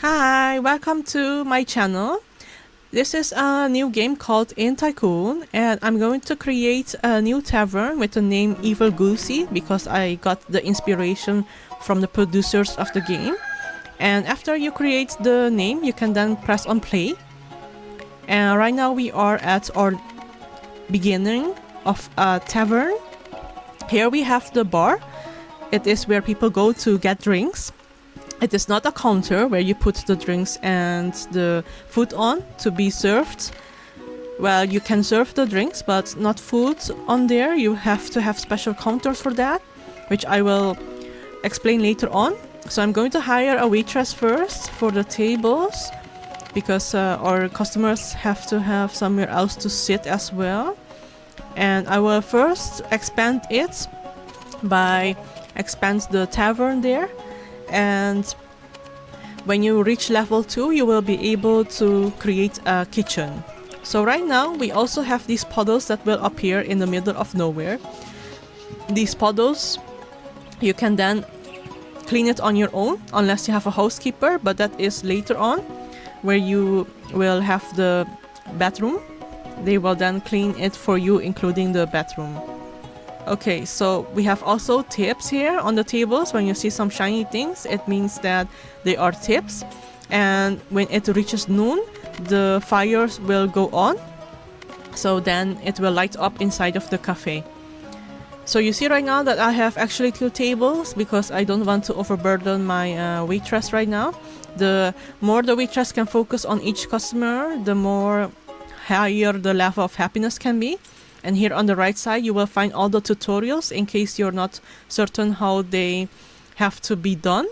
Hi, welcome to my channel. This is a new game called Tycoon, and I'm going to create a new tavern with the name Evil Goosey because I got the inspiration from the producers of the game. And after you create the name, you can then press on play. And right now we are at our beginning of a tavern. Here we have the bar. It is where people go to get drinks. It is not a counter where you put the drinks and the food on to be served. Well, you can serve the drinks, but not food on there. You have to have special counters for that, which I will explain later on. So I'm going to hire a waitress first for the tables, because our customers have to have somewhere else to sit as well. And I will first expand it by expand the tavern there. And when you reach level 2, you will be able to create a kitchen. So right now we also have these puddles that will appear in the middle of nowhere. These puddles, you can then clean it on your own unless you have a housekeeper, but that is later on where you will have the bathroom. They will then clean it for you, including the bathroom. Okay, so we have also tips here on the tables. When you see some shiny things, it means that they are tips. And when it reaches noon, the fires will go on. So then it will light up inside of the cafe. So you see right now that I have actually 2 tables because I don't want to overburden my waitress right now. The more the waitress can focus on each customer, the more higher the level of happiness can be. And here on the right side, you will find all the tutorials in case you're not certain how they have to be done.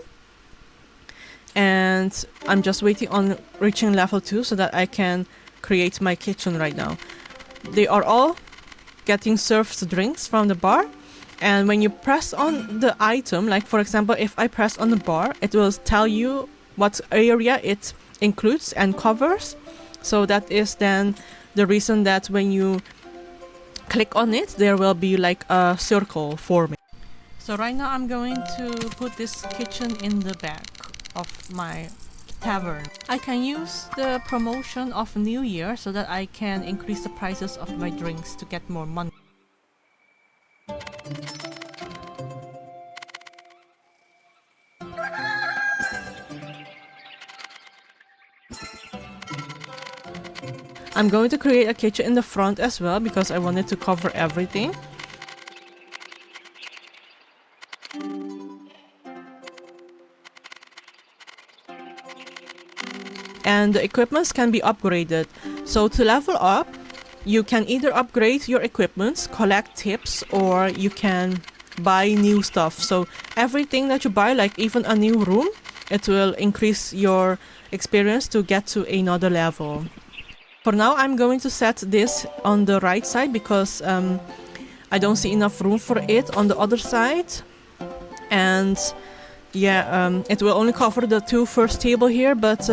And I'm just waiting on reaching level 2 so that I can create my kitchen right now. They are all getting served drinks from the bar. And when you press on the item, like for example, if I press on the bar, it will tell you what area it includes and covers. So that is then the reason that when you click on it, there will be like a circle forming. So right now I'm going to put this kitchen in the back of my tavern. I can use the promotion of New Year so that I can increase the prices of my drinks to get more money. I'm going to create a kitchen in the front as well because I wanted to cover everything. And the equipments can be upgraded. So to level up, you can either upgrade your equipments, collect tips, or you can buy new stuff. So everything that you buy, like even a new room, it will increase your experience to get to another level. For now, I'm going to set this on the right side because I don't see enough room for it on the other side. And yeah, it will only cover the 2 first table here, but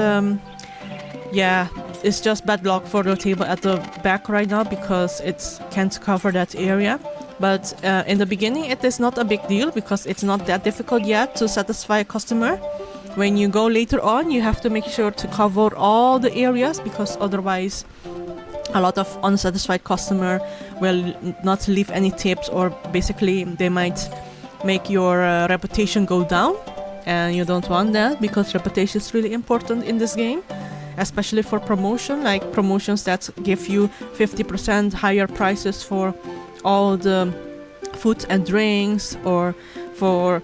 yeah, it's just bad luck for the table at the back right now because it can't cover that area. But in the beginning, it is not a big deal because it's not that difficult yet to satisfy a customer. When you go later on, you have to make sure to cover all the areas because otherwise a lot of unsatisfied customer will not leave any tips, or basically they might make your reputation go down, and you don't want that because reputation is really important in this game, especially for promotion, like promotions that give you 50% higher prices for all the food and drinks, or for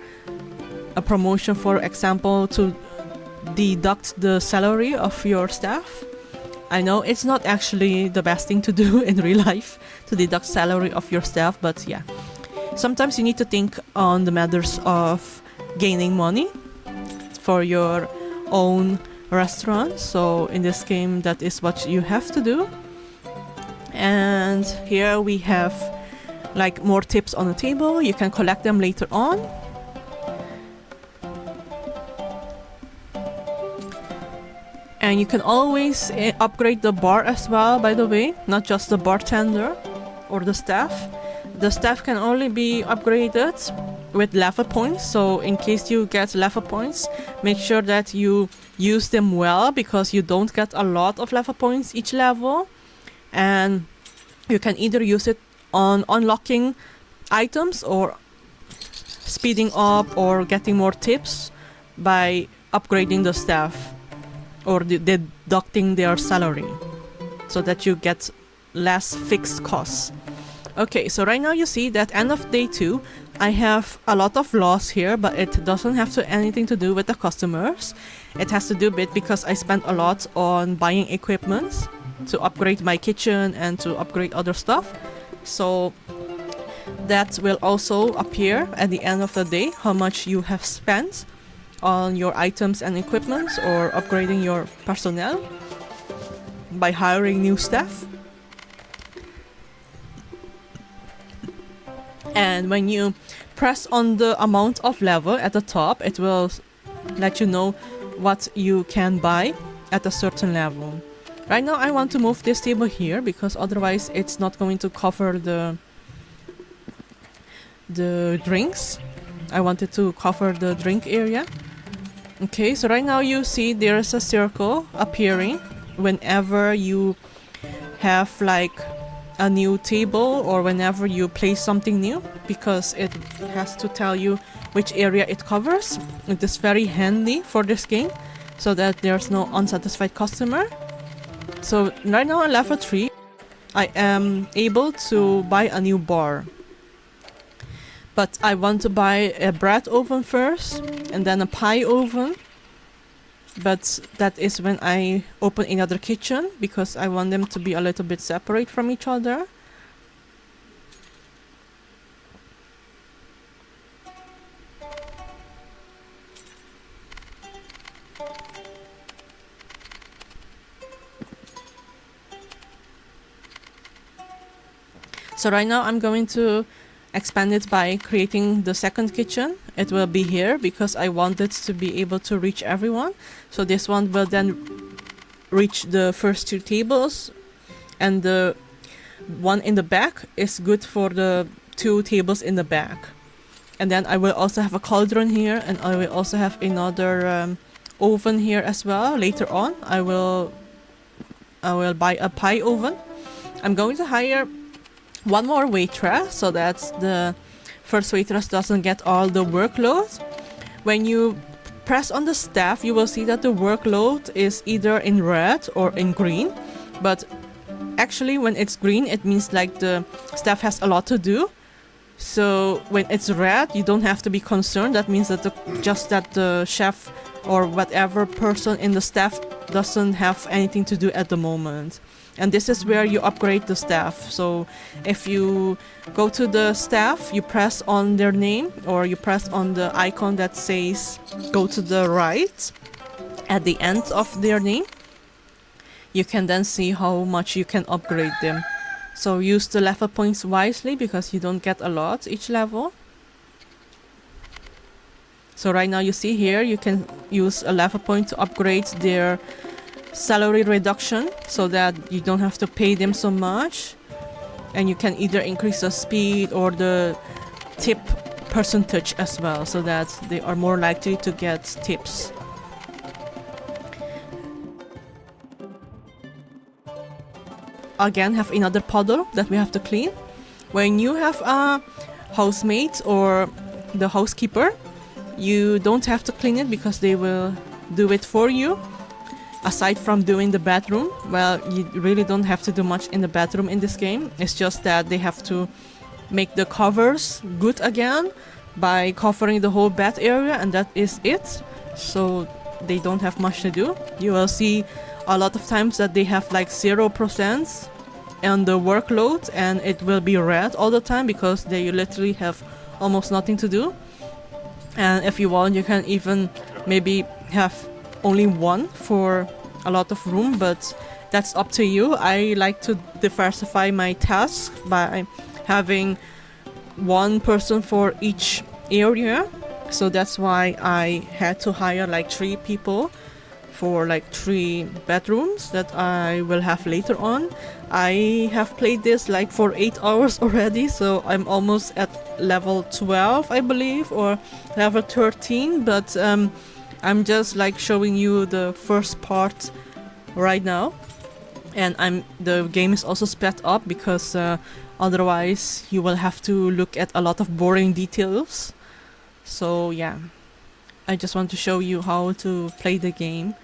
a promotion, for example, to deduct the salary of your staff. I know it's not actually the best thing to do in real life to deduct salary of your staff, but yeah, sometimes you need to think on the matters of gaining money for your own restaurant. So in this game, that is what you have to do. And here we have like more tips on the table. You can collect them later on. And you can always upgrade the bar as well, by the way, not just the bartender or the staff. The staff can only be upgraded with level points. So in case you get level points, make sure that you use them well, because you don't get a lot of level points each level, and you can either use it on unlocking items or speeding up or getting more tips by upgrading the staff or deducting their salary so that you get less fixed costs. Okay, so right now you see that end of day 2, I have a lot of loss here, but it doesn't have anything to do with the customers. It has to do with because I spent a lot on buying equipment to upgrade my kitchen and to upgrade other stuff. So that will also appear at the end of the day, how much you have spent on your items and equipment or upgrading your personnel by hiring new staff. And when you press on the amount of level at the top, it will let you know what you can buy at a certain level. Right now I want to move this table here because otherwise it's not going to cover the drinks. I wanted to cover the drink area. Okay, so right now you see there's a circle appearing whenever you have like a new table or whenever you place something new, because it has to tell you which area it covers. It is very handy for this game so that there's no unsatisfied customer. So right now on level 3, I am able to buy a new bar. But I want to buy a bread oven first and then a pie oven. But that is when I open another kitchen because I want them to be a little bit separate from each other. So right now I'm going to expand it by creating the second kitchen. It will be here because I want it to be able to reach everyone. So this one will then reach the first 2 tables, and the one in the back is good for the 2 tables in the back. And then I will also have a cauldron here, and I will also have another oven here as well. Later on I will buy a pie oven. I'm going to hire one more waitress so that the first waitress doesn't get all the workload. When you press on the staff, you will see that the workload is either in red or in green, but actually when it's green it means like the staff has a lot to do. So when it's red, you don't have to be concerned. That means that just that the chef or whatever person in the staff doesn't have anything to do at the moment. And this is where you upgrade the staff. So if you go to the staff, you press on their name or you press on the icon that says go to the right at the end of their name. You can then see how much you can upgrade them. So use the level points wisely because you don't get a lot each level. So right now you see here you can use a level point to upgrade their salary reduction so that you don't have to pay them so much, and you can either increase the speed or the tip percentage as well so that they are more likely to get tips. Again, have another puddle that we have to clean. When you have a housemate or the housekeeper, you don't have to clean it because they will do it for you. Aside from doing the bathroom, well, you really don't have to do much in the bathroom in this game. It's just that they have to make the covers good again by covering the whole bath area, and that is it. So they don't have much to do. You will see a lot of times that they have like 0% on the workload, and it will be red all the time because they literally have almost nothing to do. And if you want, you can even maybe have only one for a lot of room, but that's up to you. I like to diversify my tasks by having one person for each area, so that's why I had to hire like 3 people for like 3 bedrooms that I will have later on. I have played this like for 8 hours already, so I'm almost at level 12, I believe, or level 13, but I'm just like showing you the first part right now. And the game is also sped up because otherwise you will have to look at a lot of boring details. So yeah, I just want to show you how to play the game.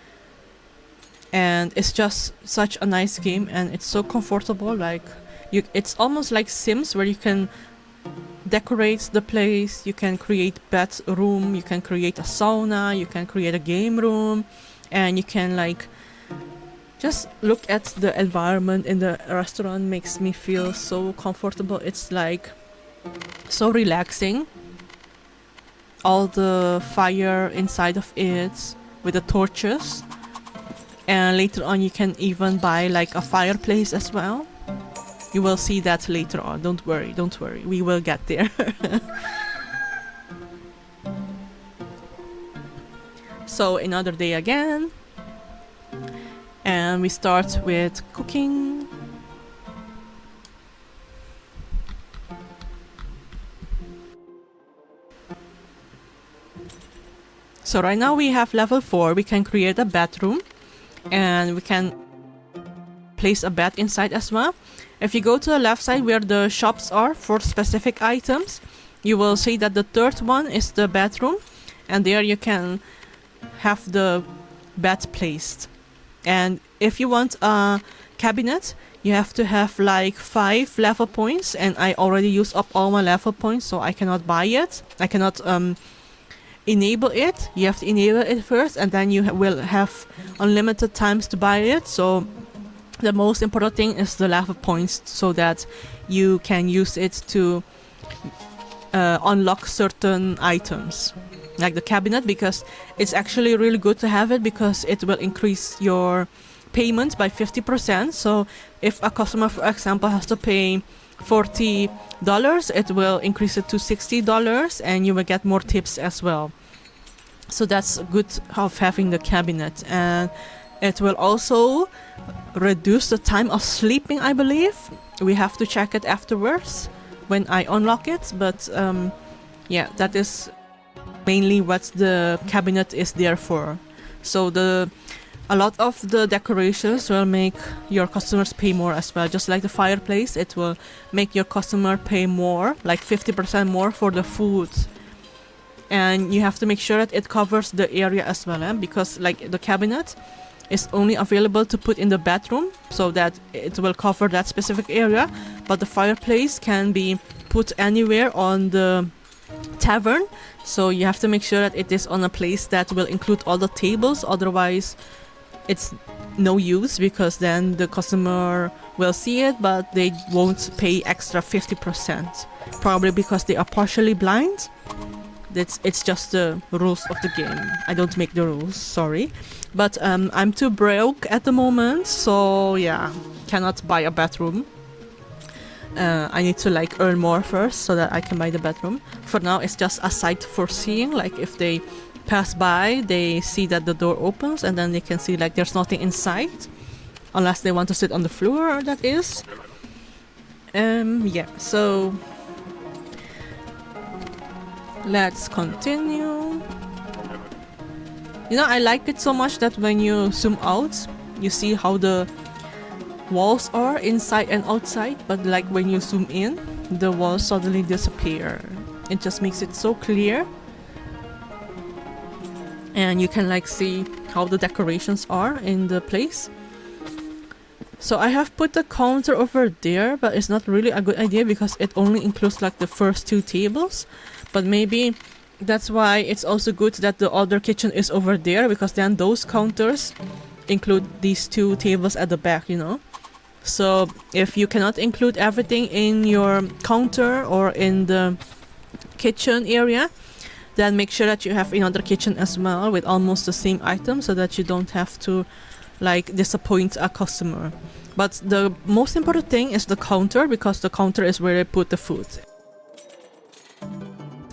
And it's just such a nice game, and it's so comfortable. Like it's almost like Sims, where you can decorate the place, you can create bedroom, you can create a sauna, you can create a game room, and you can like just look at the environment in the restaurant. Makes me feel so comfortable. It's like so relaxing. All the fire inside of it with the torches. And later on you can even buy like a fireplace as well. You will see that later on. Don't worry, we will get there. So another day again. And we start with cooking. So right now we have level 4. We can create a bedroom. And we can place a bed inside as well. If you go to the left side where the shops are for specific items, you will see that the third one is the bedroom, and there you can have the bed placed. And if you want a cabinet, you have to have like 5 level points, and I already used up all my level points, so I cannot buy it. I cannot enable it. You have to enable it first, and then you will have unlimited times to buy it. So the most important thing is the level points, so that you can use it to unlock certain items, like the cabinet, because it's actually really good to have it, because it will increase your payment by 50%. So if a customer, for example, has to pay $40, it will increase it to $60, and you will get more tips as well. So that's good of having the cabinet. And it will also reduce the time of sleeping, I believe. We have to check it afterwards when I unlock it, but yeah, that is mainly what the cabinet is there for. So a lot of the decorations will make your customers pay more as well. Just like the fireplace, it will make your customer pay more, like 50% more for the food. And you have to make sure that it covers the area as well, because like the cabinet is only available to put in the bedroom, so that it will cover that specific area, but the fireplace can be put anywhere on the tavern. So you have to make sure that it is on a place that will include all the tables, otherwise it's no use, because then the customer will see it, but they won't pay extra 50%, probably because they are partially blind. It's just the rules of the game. I don't make the rules, sorry. But I'm too broke at the moment, so yeah, cannot buy a bedroom. I need to like earn more first so that I can buy the bedroom. For now, it's just a sight for seeing. Like if they pass by, they see that the door opens, and then they can see like there's nothing inside, unless they want to sit on the floor, that is. Yeah, so let's continue. You know, I like it so much that when you zoom out, you see how the walls are inside and outside, but like when you zoom in, the walls suddenly disappear. It just makes it so clear. And you can like see how the decorations are in the place. So I have put the counter over there, but it's not really a good idea because it only includes like the first 2 tables. But maybe that's why it's also good that the other kitchen is over there, because then those counters include these 2 tables at the back, you know. So if you cannot include everything in your counter or in the kitchen area, then make sure that you have another kitchen as well with almost the same item, so that you don't have to like disappoint a customer. But the most important thing is the counter, because the counter is where they put the food.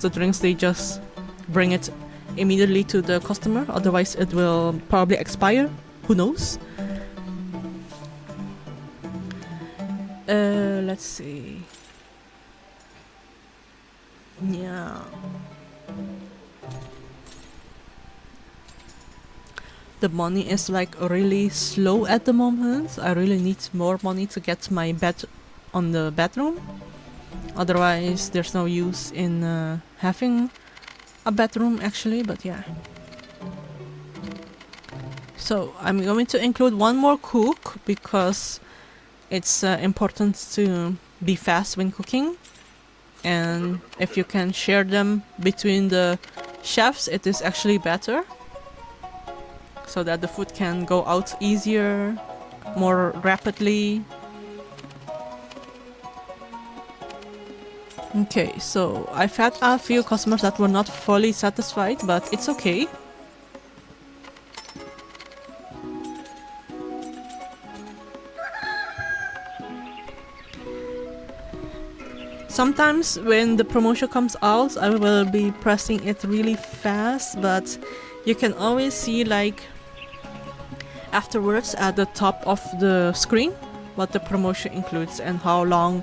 The drinks, they just bring it immediately to the customer, otherwise it will probably expire. Who knows? Let's see. Yeah. The money is like really slow at the moment. I really need more money to get my bed on the bedroom. Otherwise, there's no use in having a bedroom actually, but yeah. So I'm going to include one more cook because it's important to be fast when cooking. And if you can share them between the chefs, it is actually better. So that the food can go out easier, more rapidly. Okay, so I've had a few customers that were not fully satisfied, but it's okay. Sometimes when the promotion comes out, I will be pressing it really fast, but you can always see like afterwards at the top of the screen what the promotion includes and how long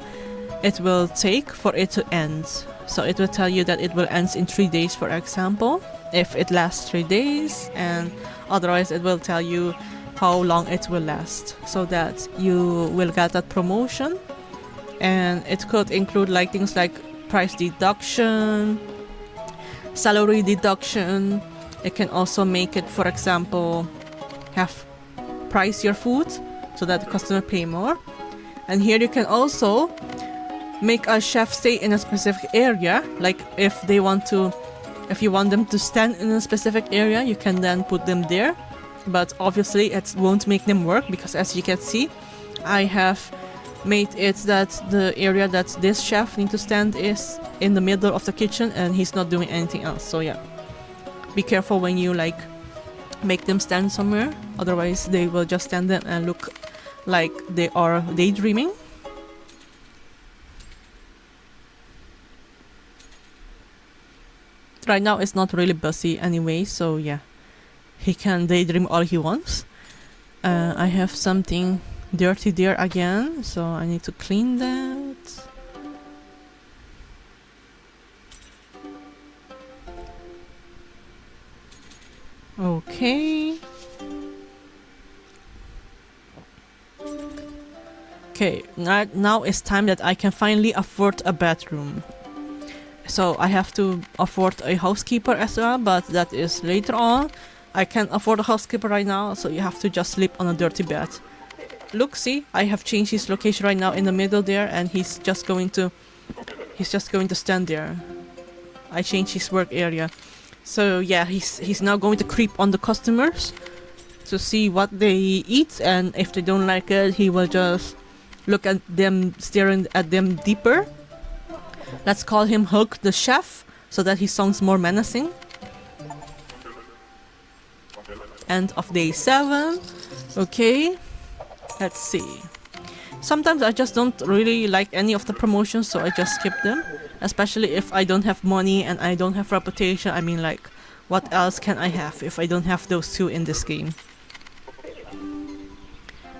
it will take for it to end. So it will tell you that it will end in 3 days, for example, if it lasts 3 days, and otherwise it will tell you how long it will last, so that you will get that promotion. And it could include like things like price deduction, salary deduction. It can also make it, for example, have price your food so that the customer pay more. And here you can also make a chef stay in a specific area. Like if you want them to stand in a specific area, you can then put them there. But obviously it won't make them work because, as you can see, I have made it that the area that this chef needs to stand is in the middle of the kitchen and he's not doing anything else. So yeah, be careful when you like make them stand somewhere, otherwise they will just stand there and look like they are daydreaming. Right now it's not really busy anyway, so yeah, he can daydream all he wants. I have something dirty there again, so I need to clean that. Okay. Okay, now it's time that I can finally afford a bedroom. So I have to afford a housekeeper as well, but that is later on. I can't afford a housekeeper right now, so you have to just sleep on a dirty bed. Look, see, I have changed his location right now in the middle there, and he's just going to stand there. I changed his work area. So yeah, he's now going to creep on the customers to see what they eat, and if they don't like it, he will just look at them, staring at them deeper. Let's call him Hook the Chef, so that he sounds more menacing. End of day 7. Okay, let's see. Sometimes I just don't really like any of the promotions, so I just skip them. Especially if I don't have money and I don't have reputation. I mean, like, what else can I have if I don't have those two in this game?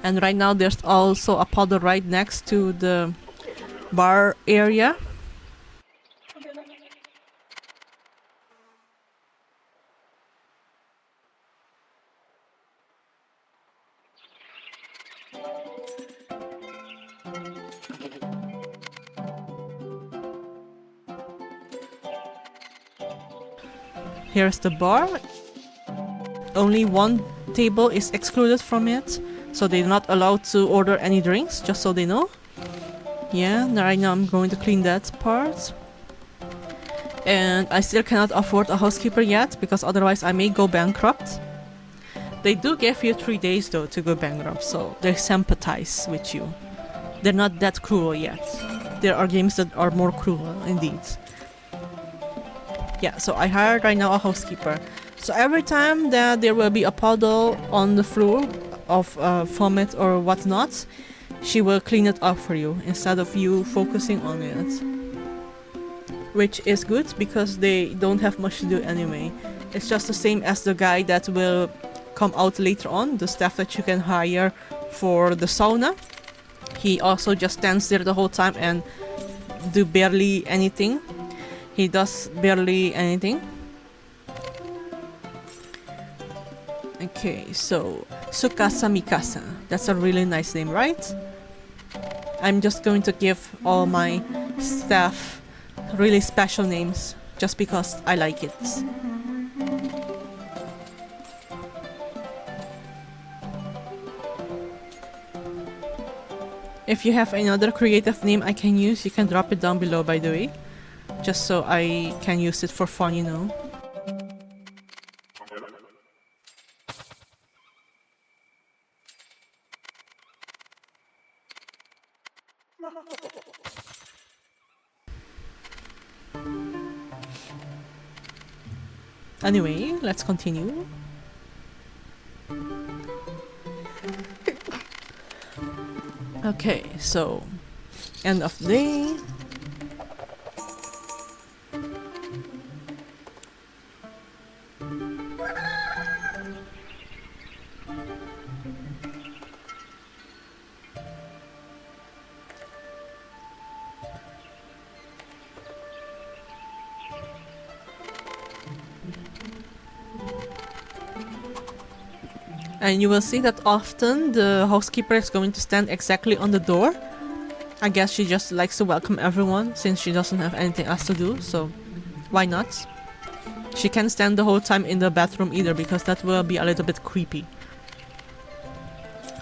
And right now there's also a puddle right next to the bar area. Here's the bar. Only one table is excluded from it, so they're not allowed to order any drinks, just so they know. Yeah, right now I'm going to clean that part. And I still cannot afford a housekeeper yet, because otherwise I may go bankrupt. They do give you 3 days though to go bankrupt, so they sympathize with you. They're not that cruel yet. There are games that are more cruel, indeed. Yeah, so I hired right now a housekeeper. So every time that there will be a puddle on the floor of vomit or whatnot, she will clean it up for you instead of you focusing on it. Which is good because they don't have much to do anyway. It's just the same as the guy that will come out later on, the staff that you can hire for the sauna. He also just stands there the whole time and do barely anything. He does barely anything. Okay, so Tsukasa Mikasa. That's a really nice name, right? I'm just going to give all my staff really special names just because I like it. If you have another creative name I can use, you can drop it down below, by the way. Just so I can use it for fun, you know. Anyway, let's continue. Okay, so end of day. And you will see that often the housekeeper is going to stand exactly on the door. I guess she just likes to welcome everyone since she doesn't have anything else to do, so why not? She can't stand the whole time in the bathroom either because that will be a little bit creepy.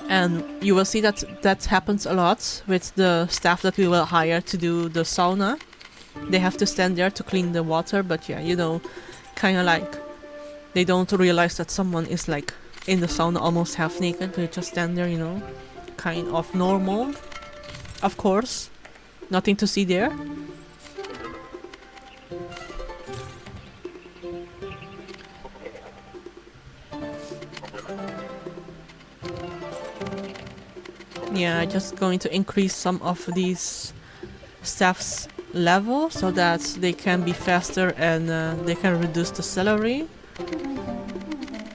And you will see that that happens a lot with the staff that we will hire to do the sauna. They have to stand there to clean the water, but yeah, you know, kind of like they don't realize that someone is like in the sauna almost half naked. They just stand there, you know, kind of normal. Of course, nothing to see there. Yeah, just going to increase some of these staff's level so that they can be faster and they can reduce the salary.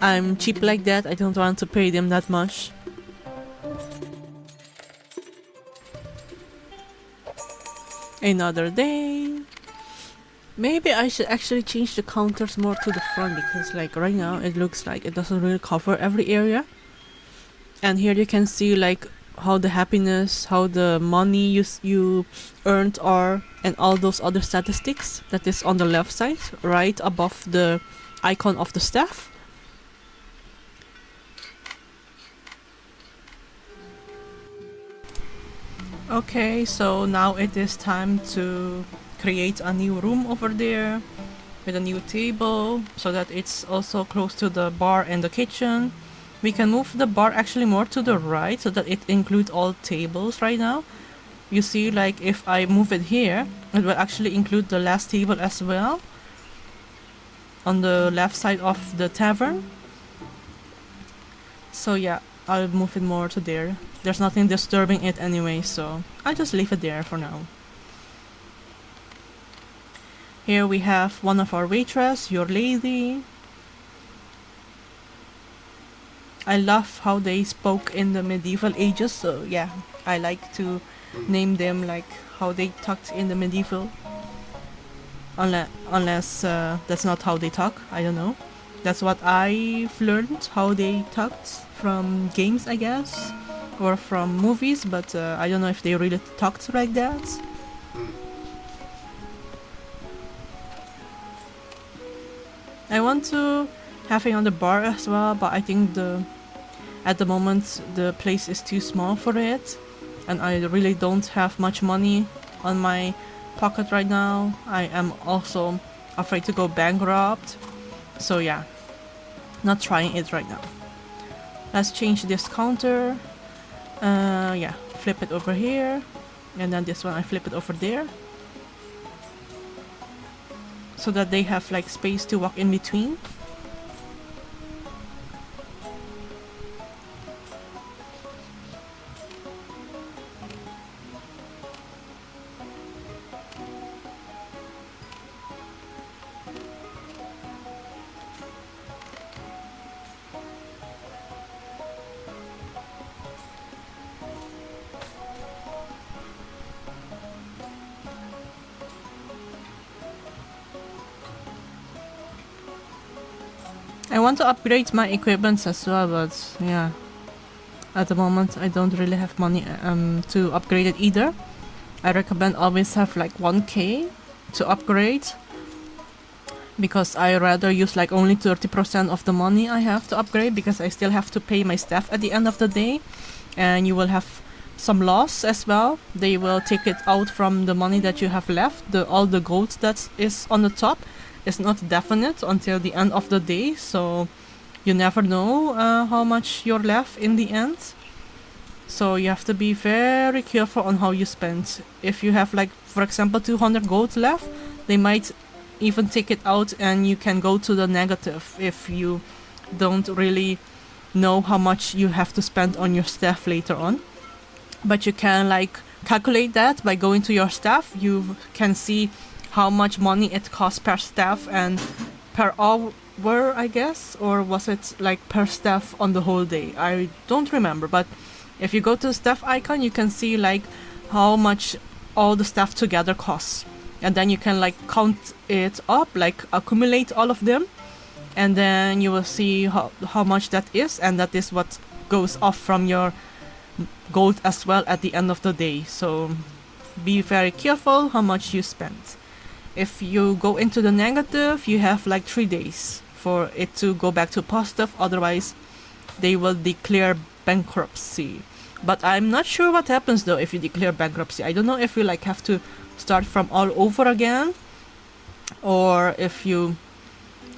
I'm cheap like that, I don't want to pay them that much. Another day. Maybe I should actually change the counters more to the front because like right now it looks like it doesn't really cover every area. And here you can see like how the happiness, how the money you earned are, and all those other statistics that is on the left side, right above the icon of the staff. Okay, so now it is time to create a new room over there with a new table so that it's also close to the bar and the kitchen. We can move the bar actually more to the right so that it includes all tables right now. You see, like if I move it here, it will actually include the last table as well on the left side of the tavern. So yeah, I'll move it more to there. There's nothing disturbing it anyway, so I'll just leave it there for now. Here we have one of our waitress, your lady. I love how they spoke in the medieval ages, so yeah, I like to name them like how they talked in the medieval. Unless that's not how they talk, I don't know. That's what I've learned, how they talked from games, I guess, or from movies, but I don't know if they really talked like that. I want to have it on the bar as well, but I think at the moment the place is too small for it, and I really don't have much money on my pocket right now. I am also afraid to go bankrupt, so yeah, not trying it right now. Let's change this counter. Yeah, flip it over here, and then this one I flip it over there so that they have like space to walk in between. I want to upgrade my equipment as well, but yeah, at the moment I don't really have money to upgrade it either. I recommend always have like 1k to upgrade, because I rather use like only 30% of the money I have to upgrade, because I still have to pay my staff at the end of the day, and you will have some loss as well. They will take it out from the money that you have left. All the gold that is on the top is not definite until the end of the day, so you never know how much you're left in the end. So you have to be very careful on how you spend. If you have like, for example, 200 gold left, they might even take it out and you can go to the negative if you don't really know how much you have to spend on your staff later on. But you can like calculate that by going to your staff. You can see how much money it costs per staff and per hour, I guess, or was it like per staff on the whole day? I don't remember, but if you go to the staff icon, you can see like how much all the staff together costs, and then you can like count it up, like accumulate all of them, and then you will see how much that is, and that is what goes off from your gold as well at the end of the day. So be very careful how much you spend. If you go into the negative, you have like 3 days for it to go back to positive, otherwise they will declare bankruptcy. But I'm not sure what happens though if you declare bankruptcy. I don't know if you like have to start from all over again, or if you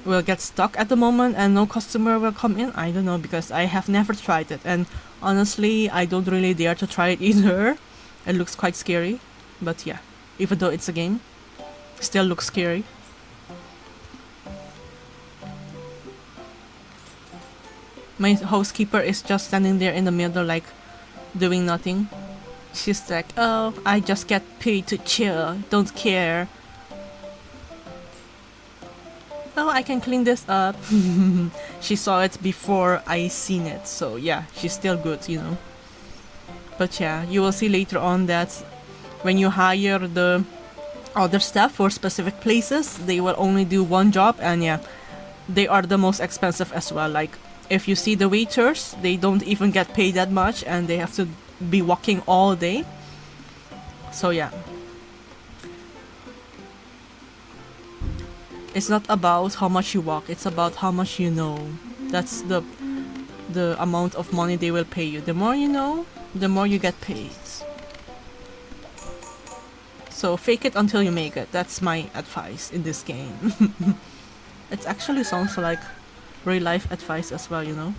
will get stuck at the moment and no customer will come in. I don't know, because I have never tried it, and honestly I don't really dare to try it either. It looks quite scary, but yeah, even though it's a game, still looks scary. My housekeeper is just standing there in the middle like doing nothing. She's like, oh, I just get paid to chill, don't care. Oh, I can clean this up. She saw it before I seen it, so yeah, she's still good, you know. But yeah, you will see later on that when you hire the other staff for specific places, they will only do one job, and yeah, they are the most expensive as well. Like if you see the waiters, they don't even get paid that much, and they have to be walking all day. So yeah, it's not about how much you walk, it's about how much you know. That's the amount of money they will pay you. The more you know, the more you get paid. So fake it until you make it. That's my advice in this game. It actually sounds like real life advice as well, you know.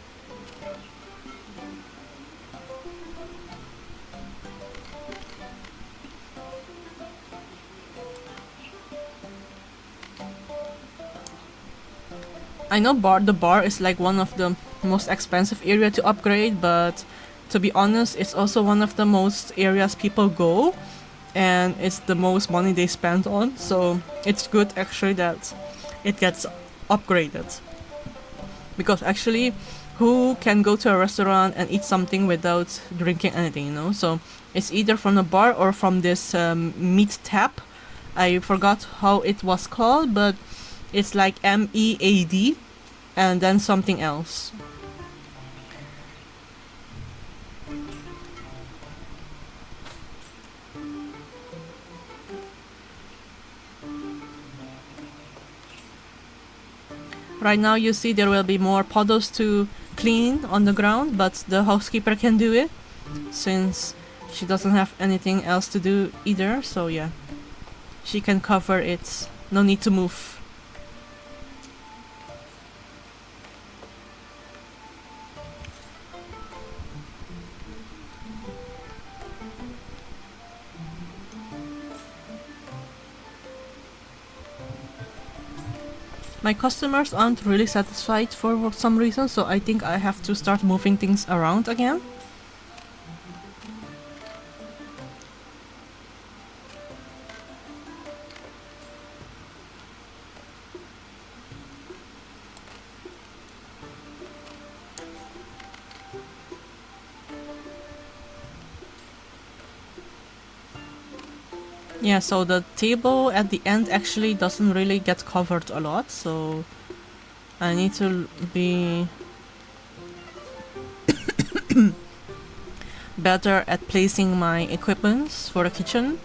I know the bar is like one of the most expensive area to upgrade, but to be honest, it's also one of the most areas people go, and it's the most money they spend on, so it's good actually that it gets upgraded. Because actually, who can go to a restaurant and eat something without drinking anything, you know? So it's either from the bar or from this meat tap. I forgot how it was called, but it's like MEAD and then something else. Right now you see there will be more puddles to clean on the ground, but the housekeeper can do it since she doesn't have anything else to do either, so yeah, she can cover it. No need to move. My customers aren't really satisfied for some reason, so I think I have to start moving things around again. Yeah, so the table at the end actually doesn't really get covered a lot, so I need to be better at placing my equipments for the kitchen.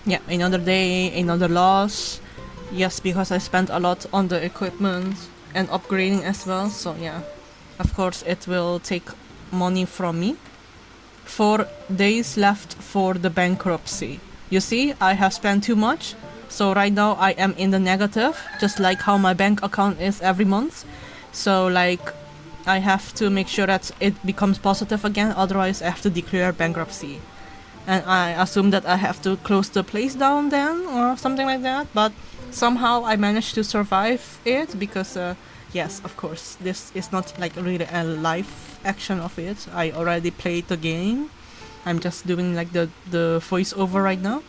Yeah, another day, another loss. Yes, because I spent a lot on the equipment and upgrading as well, so yeah. Of course, it will take money from me. 4 days left for the bankruptcy. You see, I have spent too much, so right now I am in the negative, just like how my bank account is every month. So, like, I have to make sure that it becomes positive again, otherwise, I have to declare bankruptcy. And I assume that I have to close the place down then, or something like that, but somehow I managed to survive it because, yes, of course, this is not like really a live action of it. I already played the game. I'm just doing like the voiceover right now.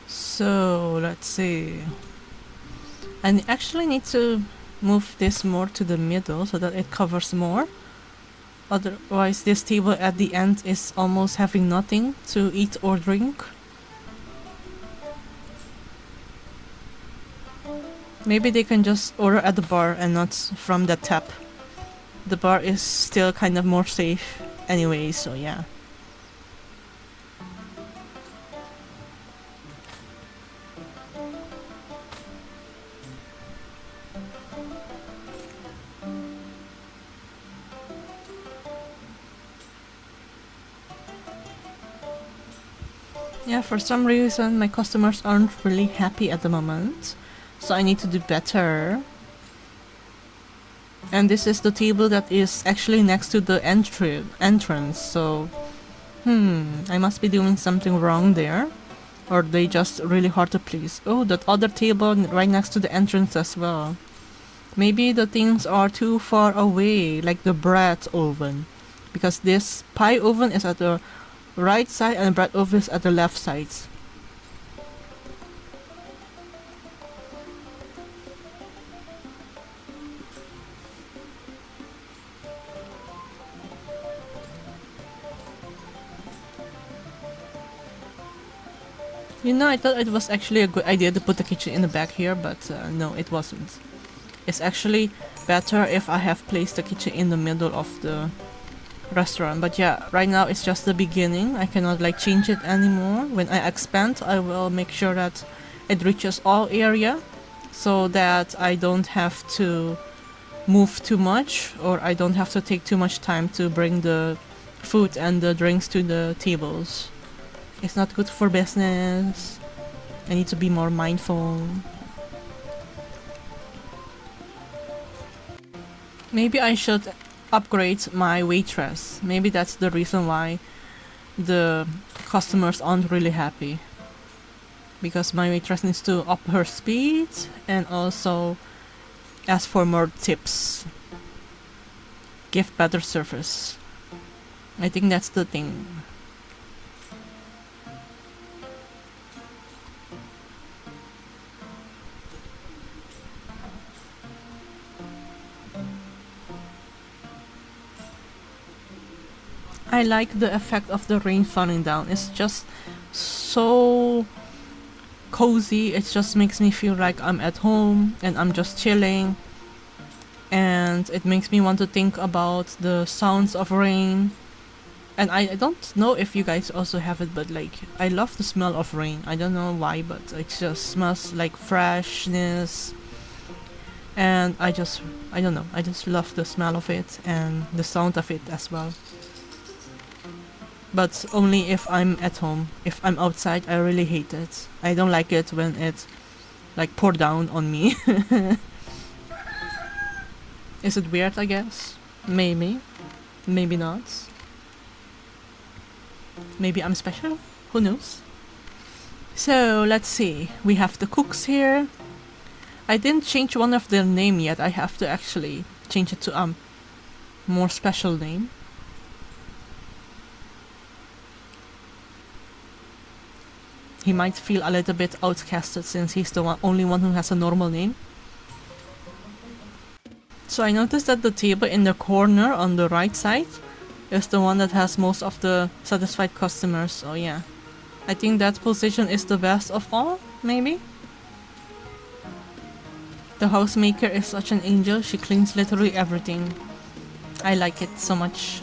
So let's see. I actually need to move this more to the middle so that it covers more. Otherwise, this table at the end is almost having nothing to eat or drink. Maybe they can just order at the bar and not from the tap. The bar is still kind of more safe anyway, so yeah. Yeah, for some reason my customers aren't really happy at the moment, so I need to do better. And this is the table that is actually next to the entrance, so I must be doing something wrong there. Or they just really hard to please. Oh, that other table right next to the entrance as well. Maybe the things are too far away, like the bread oven. Because this pie oven is at the right side and the bread oven is at the left side. You know, I thought it was actually a good idea to put the kitchen in the back here, but no, it wasn't. It's actually better if I have placed the kitchen in the middle of the restaurant. But yeah, right now it's just the beginning. I cannot like change it anymore. When I expand, I will make sure that it reaches all area so that I don't have to move too much or I don't have to take too much time to bring the food and the drinks to the tables. It's not good for business. I need to be more mindful. Maybe I should upgrade my waitress. Maybe that's the reason why the customers aren't really happy. Because my waitress needs to up her speed and also ask for more tips. Give better service. I think that's the thing. I like the effect of the rain falling down. It's just so cozy. It just makes me feel like I'm at home and I'm just chilling. And it makes me want to think about the sounds of rain. And I don't know if you guys also have it, but like I love the smell of rain. I don't know why, but it just smells like freshness. And I don't know, I just love the smell of it and the sound of it as well. But only if I'm at home. If I'm outside, I really hate it. I don't like it when it like pour down on me. Is it weird, I guess? Maybe. Maybe not. Maybe I'm special? Who knows? So, let's see. We have the cooks here. I didn't change one of their name yet. I have to actually change it to more special name. he might feel a little bit outcasted since he's the only one who has a normal name. So I noticed that the table in the corner on the right side is the one that has most of the satisfied customers. So yeah, I think that position is the best of all, maybe. The housemaker is such an angel. She cleans literally everything. I like it so much.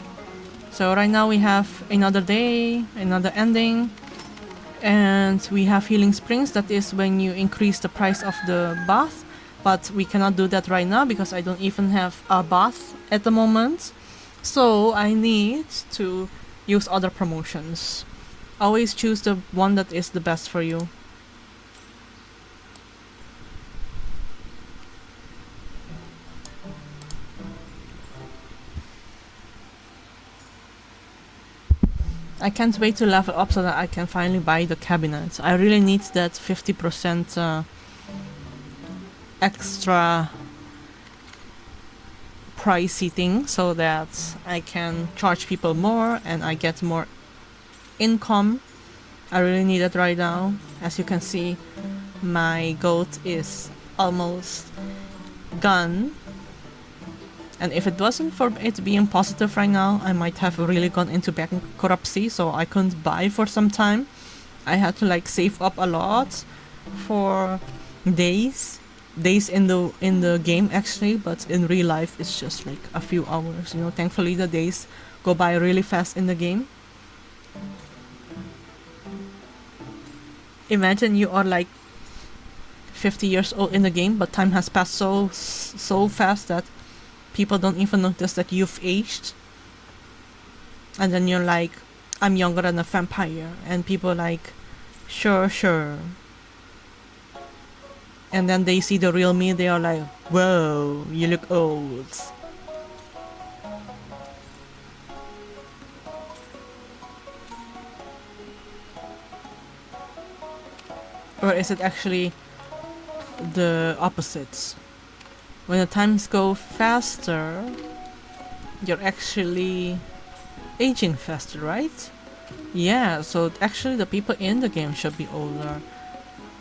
So right now we have another day, another ending, and we have healing springs. That is when you increase the price of the bath, but we cannot do that right now because I don't even have a bath at the moment. So I need to use other promotions. Always choose the one that is the best for you. I can't wait to level up so that I can finally buy the cabinet. I really need that 50% extra pricey thing so that I can charge people more and I get more income. I really need it right now. As you can see, my goat is almost gone. And if it wasn't for it being positive right now, I might have really gone into bankruptcy, so I couldn't buy for some time. I had to like save up a lot for days in the game actually, but in real life it's just like a few hours, you know. Thankfully the days go by really fast in the game. Imagine you are like 50 years old in the game, but time has passed so fast that people don't even notice that you've aged. And then you're like, I'm younger than a vampire. And people are like, sure. And then they see the real me, they are like, whoa, you look old. Or is it actually the opposites? When the times go faster, you're actually aging faster, right? Yeah, so actually the people in the game should be older.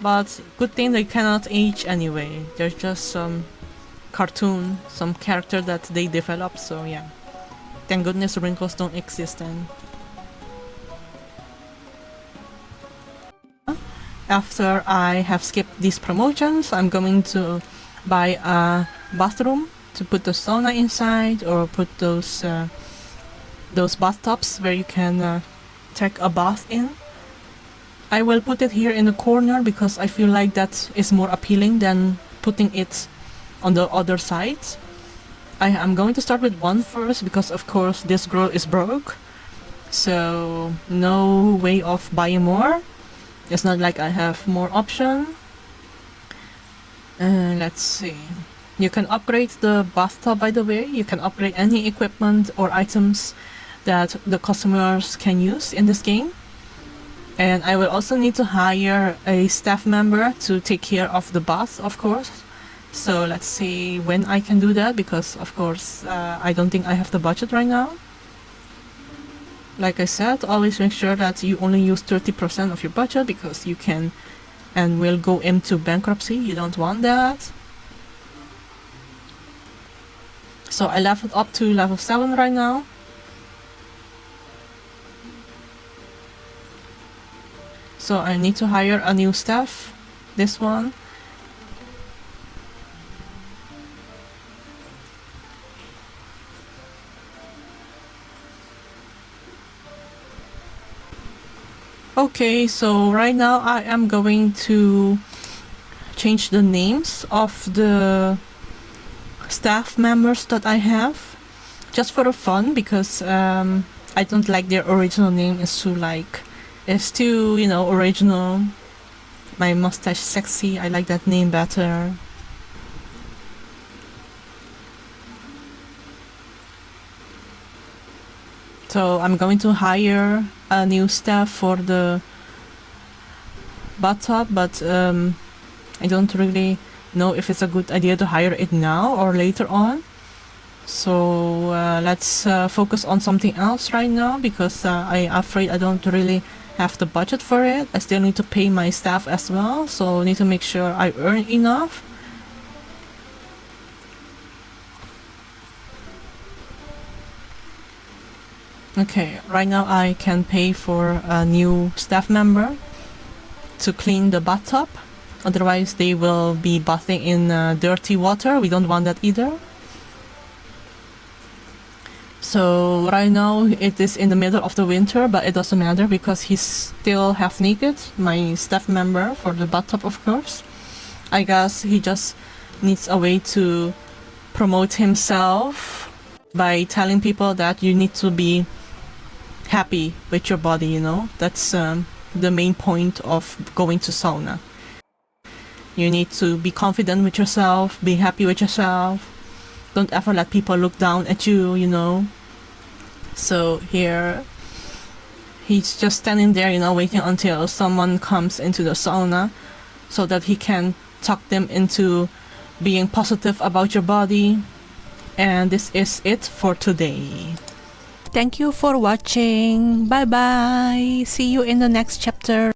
But good thing they cannot age anyway. There's just some cartoon, some character that they develop, so yeah. Thank goodness wrinkles don't exist then. After I have skipped these promotions, I'm going to buy a bathroom to put the sauna inside, or put those bathtubs where you can take a bath in. I will put it here in the corner because I feel like that is more appealing than putting it on the other side. I'm going to start with one first because of course this girl is broke, so no way of buying more. It's not like I have more option. Let's see. You can upgrade the bathtub, by the way. You can upgrade any equipment or items that the customers can use in this game. And I will also need to hire a staff member to take care of the bath, of course. So let's see when I can do that, because of course I don't think I have the budget right now. Like I said, always make sure that you only use 30% of your budget, because you can and will go into bankruptcy. You don't want that. So I leveled up to level 7 right now. So I need to hire a new staff. This one. Okay, so right now I am going to change the names of the staff members that I have, just for the fun, because I don't like their original name. It's too, you know, original. My mustache sexy, I like that name better. So I'm going to hire a new staff for the bathtub, but I don't really know if it's a good idea to hire it now or later on. So let's focus on something else right now, because I'm afraid I don't really have the budget for it. I still need to pay my staff as well, so I need to make sure I earn enough. Okay, right now I can pay for a new staff member to clean the bathtub. Otherwise they will be bathing in dirty water. We don't want that either. So right now it is in the middle of the winter, but it doesn't matter because he's still half naked, my staff member for the bathtub, of course. I guess he just needs a way to promote himself by telling people that you need to be happy with your body, you know. That's the main point of going to sauna. You need to be confident with yourself, be happy with yourself. Don't ever let people look down at you, you know. So here, he's just standing there, you know, waiting until someone comes into the sauna so that he can talk them into being positive about your body. And this is it for today. Thank you for watching. Bye bye. See you in the next chapter.